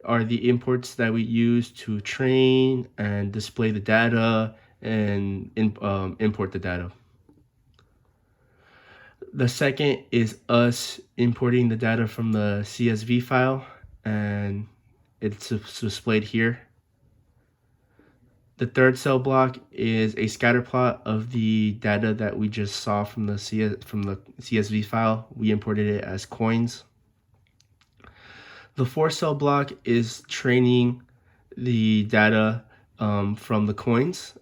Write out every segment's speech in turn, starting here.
are the imports that we use to train and display the data and import the data. The second is us importing the data from the CSV file, and it's displayed here. The third cell block is a scatter plot of the data that we just saw from the CSV file. We imported it as coins. The fourth cell block is training the data from the coins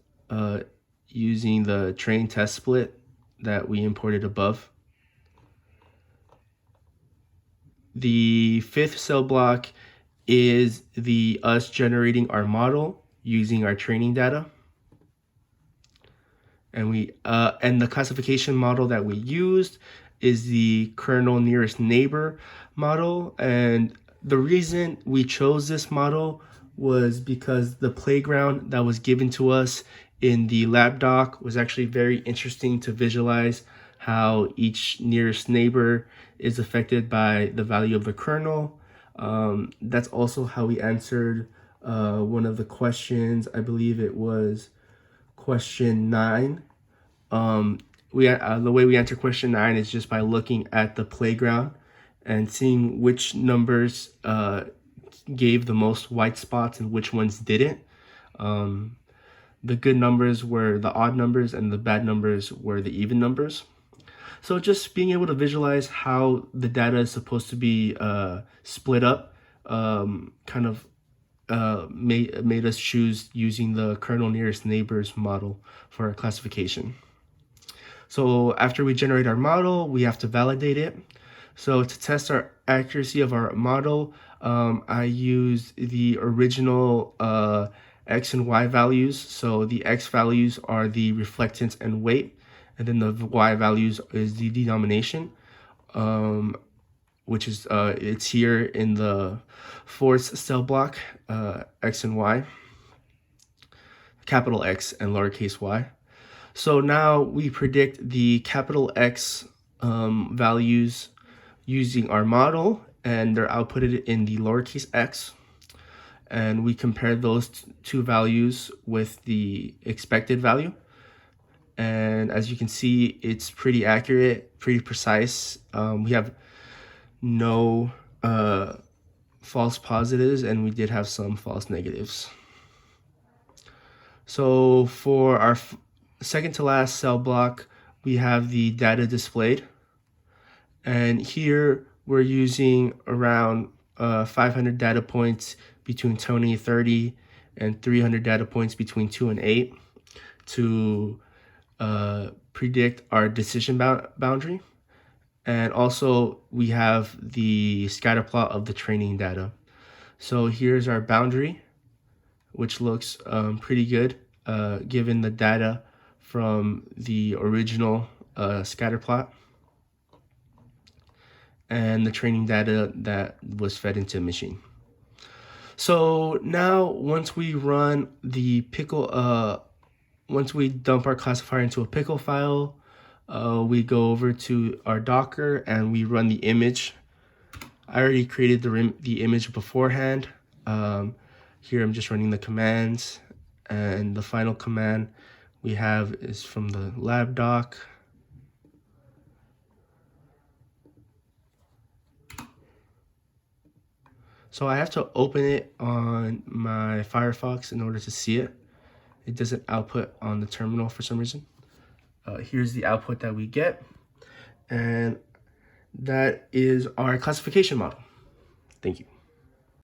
using the train test split that we imported above. The fifth cell block is us generating our model using our training data. And the classification model that we used is the kernel nearest neighbor model. And the reason we chose this model was because the playground that was given to us in the lab doc was actually very interesting to visualize how each nearest neighbor is affected by the value of the kernel. That's also how we answered one of the questions. I believe it was question 9. The way we answer question 9 is just by looking at the playground and seeing which numbers gave the most white spots and which ones didn't. The good numbers were the odd numbers and the bad numbers were the even numbers. So just being able to visualize how the data is supposed to be split up kind of made us choose using the kernel nearest neighbors model for our classification. So after we generate our model, we have to validate it. So to test our accuracy of our model, I use the original X and Y values. So the X values are the reflectance and weight, and then the Y values is the denomination, which is it's here in the fourth cell block, X and Y, capital X and lowercase y. So now we predict the capital X values using our model, and they're outputted in the lowercase x. And we compare those two values with the expected value. And as you can see, it's pretty accurate, pretty precise. We have no false positives, and we did have some false negatives. So for our second to last cell block, we have the data displayed. And here we're using around 500 data points between 20 and 30 and 300 data points between 2 and 8 to predict our decision boundary. And also we have the scatter plot of the training data. So here's our boundary, which looks pretty good given the data from the original scatter plot and the training data that was fed into the machine. So now once we run the pickle, once we dump our classifier into a pickle file, we go over to our Docker and we run the image. I already created the image beforehand. Here I'm just running the commands, and the final command we have is from the lab doc. So I have to open it on my Firefox in order to see it. It doesn't output on the terminal for some reason. Here's the output that we get, and that is our classification model. Thank you.